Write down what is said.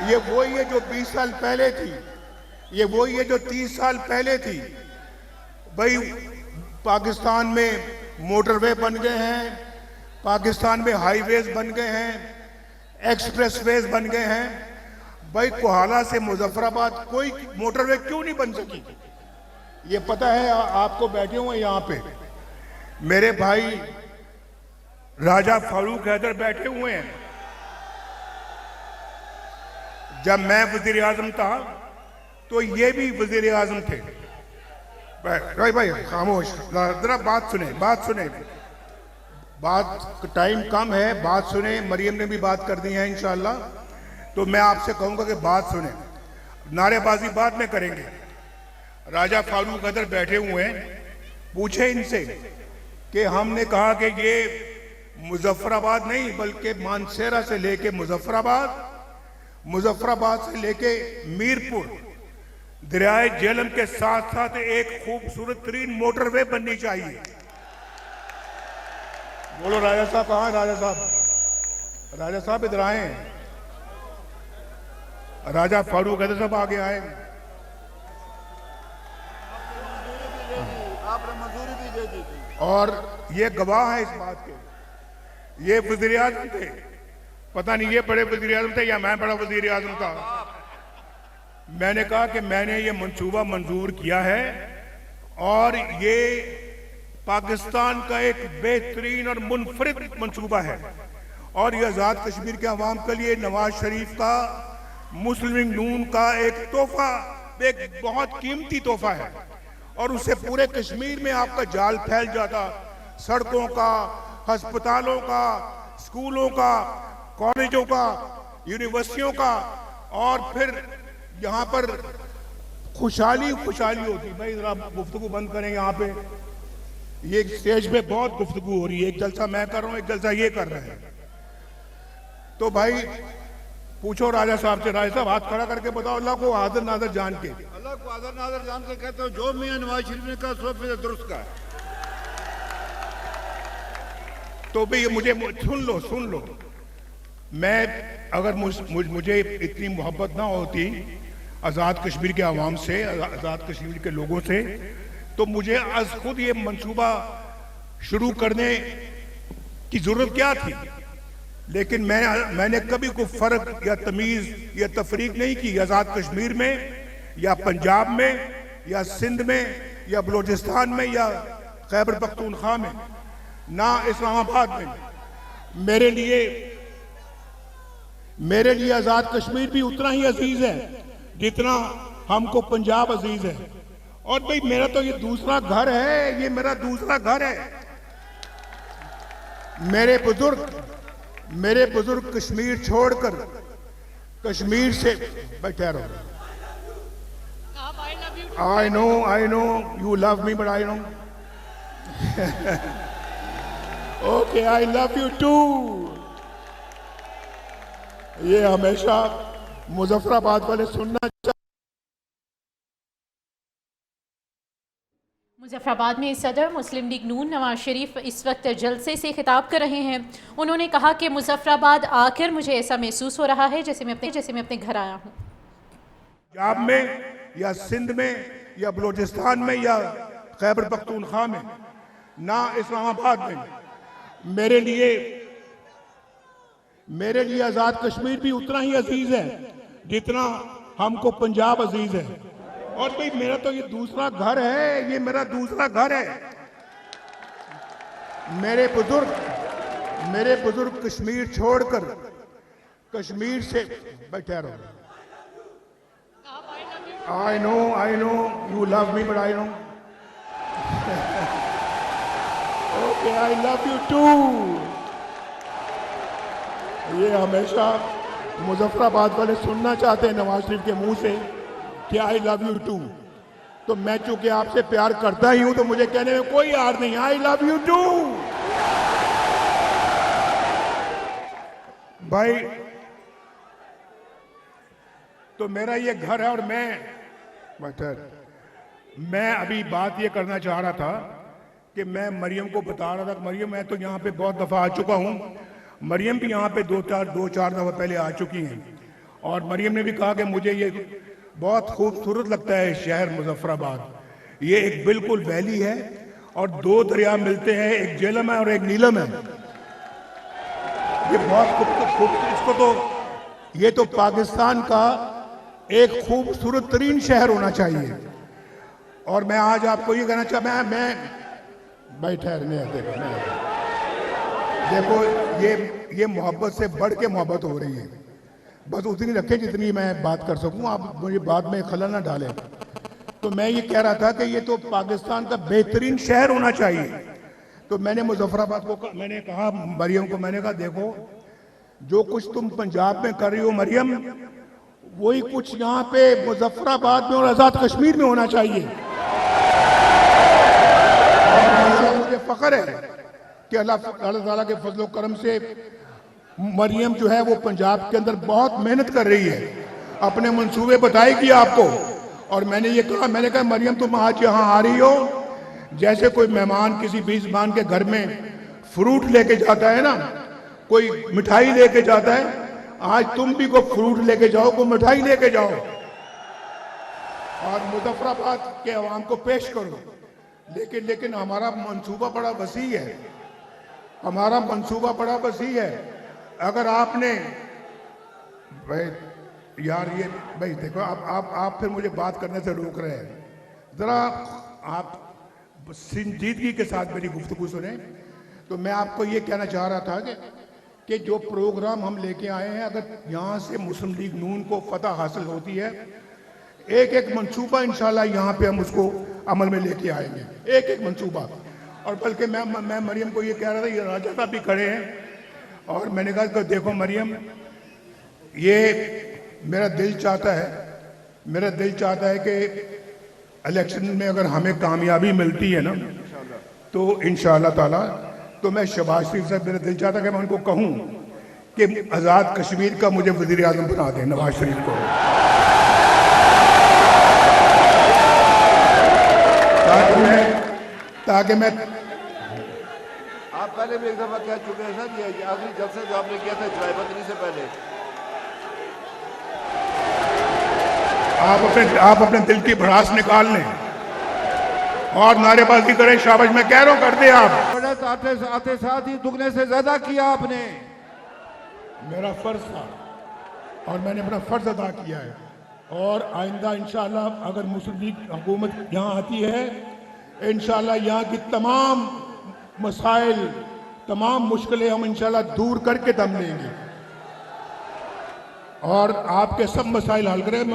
ये वही है जो 20 साल पहले थी, ये वही है जो 30 साल पहले थी। भाई पाकिस्तान में मोटरवे बन गए हैं, पाकिस्तान में हाईवेज बन गए हैं, एक्सप्रेसवेज बन गए हैं। भाई कोहाला से मुजफ्फराबाद कोई मोटरवे क्यों नहीं बन सकी? ये पता है? आपको बैठे हुए यहाँ पे मेरे भाई राजा फारूक हैदर बैठे हुए हैं। जब मैं वजीर आजम था तो ये भी वजीर आजम थे। भाई खामोश, जरा बात सुने, बात सुने। बात टाइम कम है, बात सुने। मरियम ने भी बात कर दी है इंशाल्लाह, तो मैं आपसे कहूंगा कि बात सुने, नारेबाजी बाद में करेंगे। राजा फारूक हैदर बैठे हुए हैं, पूछे इनसे कि हमने कहा कि ये मुजफ्फराबाद नहीं बल्कि मानसेरा से लेके मुजफ्फराबाद, मुजफ्फराबाद से लेके मीरपुर, दरियाए झेलम के साथ साथ एक खूबसूरत तरीन मोटरवे बननी चाहिए। बोलो राजा साहब कहाँ हैं? राजा साहब, राजा साहब इधर आए। राजा फारूक हैदर साहब आगे आए। आपने मंजूरी भी दे दी थी और ये गवाह है इस बात के। ये वजीर आजम थे, पता नहीं ये बड़े वजीर आजम थे या मैं बड़ा वजीर आजम था। मैंने कहा कि मैंने ये मंसूबा मंजूर किया है और ये पाकिस्तान का एक बेहतरीन और मुनफरिद मंसूबा है और ये आज़ाद कश्मीर के अवाम के लिए नवाज शरीफ का, मुस्लिम लीग नून का एक तोहफा, एक बहुत कीमती तोहफा है। और उससे पूरे कश्मीर में आपका जाल फैल जाता, सड़कों का, अस्पतालों का, स्कूलों का, कॉलेजों का, यूनिवर्सिटियों का, और फिर यहाँ पर खुशहाली खुशहाली होती। भाई जरा गुफ्तगू बंद करें यहाँ पे, ये स्टेज पे बहुत गुफ्तगू हो रही है। एक जलसा मैं कर रहा हूँ, एक जलसा ये कर रहे हैं। तो भाई पूछो राजा साहब से, राजा साहब हाथ खड़ा करके बताओ अल्लाह को हाजिर नाजर जान के। अल्लाह को हाजिर नाजर जान कर कहते हो जो मियां नवाज शरीफ ने कहा सो फिर दुरुस्त का। तो भाई मुझे सुन लो। मैं अगर मुझे इतनी मोहब्बत ना होती आज़ाद कश्मीर के अवाम से, आज़ाद कश्मीर के लोगों से, तो मुझे आज खुद ये मंसूबा शुरू करने की जरूरत क्या थी। लेकिन मैंने कभी कोई फर्क या तमीज या तफरीक नहीं की आज़ाद कश्मीर में या पंजाब में या सिंध में या बलूचिस्तान में या खैबर पख्तूनख्वा में, ना इस्लामाबाद में। मेरे लिए आज़ाद कश्मीर भी उतना ही अजीज है जितना हमको पंजाब अजीज है। और भाई मेरा तो ये दूसरा घर है, ये मेरा दूसरा घर है। मेरे बुजुर्ग कश्मीर छोड़कर, कश्मीर से बैठे रहो। I know you love me but I know okay I love you too. ये हमेशा मुजफ्फराबाद वाले सुनना चाहिए। मुजफ्फराबाद में सदर मुस्लिम लीग नून नवाज शरीफ इस वक्त जलसे से खिताब कर रहे हैं। उन्होंने कहा कि मुजफ्फराबाद आकर मुझे ऐसा महसूस हो रहा है जैसे मैं अपने घर आया हूँ। पंजाब में या सिंध में या बलूचिस्तान में या खैबर पख्तूनख्वा में, ना इस्लामाबाद में। मेरे लिए आज़ाद कश्मीर भी उतना ही अजीज है जितना हमको पंजाब अजीज है। और भाई मेरा तो ये दूसरा घर है, ये मेरा दूसरा घर है। मेरे बुजुर्ग कश्मीर छोड़कर, कश्मीर से बैठे रहो। I know you love me but I know okay I love you too. ये हमेशा मुजफ्फराबाद वाले सुनना चाहते हैं नवाज शरीफ के मुंह से कि आई लव यू टू। तो मैं चूंकि आपसे प्यार करता ही हूं तो मुझे कहने में कोई यार नहीं, आई लव यू टू। भाई तो मेरा ये घर है और मैं अभी बात ये करना चाह रहा था कि मैं मरियम को बता रहा था, मरियम मैं तो यहाँ पे बहुत दफा आ चुका हूँ। मरियम भी यहाँ पे दो चार दफा पहले आ चुकी हैं और मरियम ने भी कहा कि मुझे ये बहुत खूबसूरत लगता है शहर मुजफ्फराबाद। ये एक बिल्कुल वैली है और दो दरिया मिलते हैं, एक झेलम है और एक नीलम है। ये बहुत खूबसूरत, इसको तो ये तो पाकिस्तान का एक खूबसूरत तरीन शहर होना चाहिए। और मैं आज आपको ये कहना चाहता मैं भाई ठहरने देखो ये मोहब्बत से बढ़ के मोहब्बत हो रही है, बस उतनी रखें जितनी मैं बात कर सकूं, आप मुझे बाद में खलल ना डालें। तो मैं ये कह रहा था कि ये तो पाकिस्तान का बेहतरीन शहर होना चाहिए। तो मैंने मुजफ्फराबाद को मैंने कहा, मरियम को मैंने कहा देखो जो कुछ तुम पंजाब में कर रही हो मरियम, वही कुछ यहाँ पे मुजफ्फराबाद में और आजाद कश्मीर में होना चाहिए। और मुझे फख्र है कि अल्लाह ताला के फजल करम से मरियम जो है वो पंजाब के अंदर बहुत मेहनत कर रही है, अपने मंसूबे बताएगी आपको। और मैंने ये कहा, मैंने कहा मरियम तुम आज यहाँ आ रही हो, जैसे कोई मेहमान किसी मेजबान के घर में फ्रूट लेके जाता है ना, कोई मिठाई लेके जाता है, आज तुम भी को फ्रूट लेके जाओ, को मिठाई लेके जाओ और मुजफ्फराबाद के अवाम को पेश करो। लेकिन हमारा मंसूबा बड़ा वसी है, हमारा मंसूबा बड़ा वसी है। अगर आपने भाई यार ये भाई देखो आप फिर मुझे बात करने से रोक रहे हैं, जरा आप संजीदगी के साथ मेरी गुफ्तगू सुने। तो मैं आपको ये कहना चाह रहा था कि जो प्रोग्राम हम लेके आए हैं, अगर यहाँ से मुस्लिम लीग नून को फतह हासिल होती है, एक एक मंसूबा इंशाल्लाह यहाँ पे हम उसको अमल में लेके आएंगे, एक एक मंसूबा। और बल्कि मैं मरियम को ये कह रहा था, ये राजा साहब भी खड़े हैं, और मैंने कहा कि देखो मरियम, ये मेरा दिल चाहता है कि इलेक्शन में अगर हमें कामयाबी मिलती है ना, तो इंशाअल्लाह ताला तो मैं शहबाज शरीफ साहब, मेरा दिल चाहता है कि मैं उनको कहूँ कि आज़ाद कश्मीर का मुझे वज़ीर आज़म बना दें, नवाज शरीफ को, ताकि मैं आप पहले भी एक दफा कह चुके हैं सर, ये आखिरी जलसा जो आपने किया था जलाबंदी से पहले। आप अपने दिल की भड़ास निकाल लें और नारेबाजी करें, शाबाश, मैं कह रहा हूं कर दे आप। आते साथ ही दुगने से ज्यादा किया आपने। मेरा फर्ज था और मैंने अपना फर्ज अदा किया है। और आइंदा इंशाअल्लाह अगर मुस्लिम लीग हुकूमत यहाँ आती है, इंशाअल्लाह यहाँ की तमाम मसाइल, तमाम मुश्किलें हम इंशाअल्लाह दूर करके दम लेंगे और आपके सब मसाइल हल करें।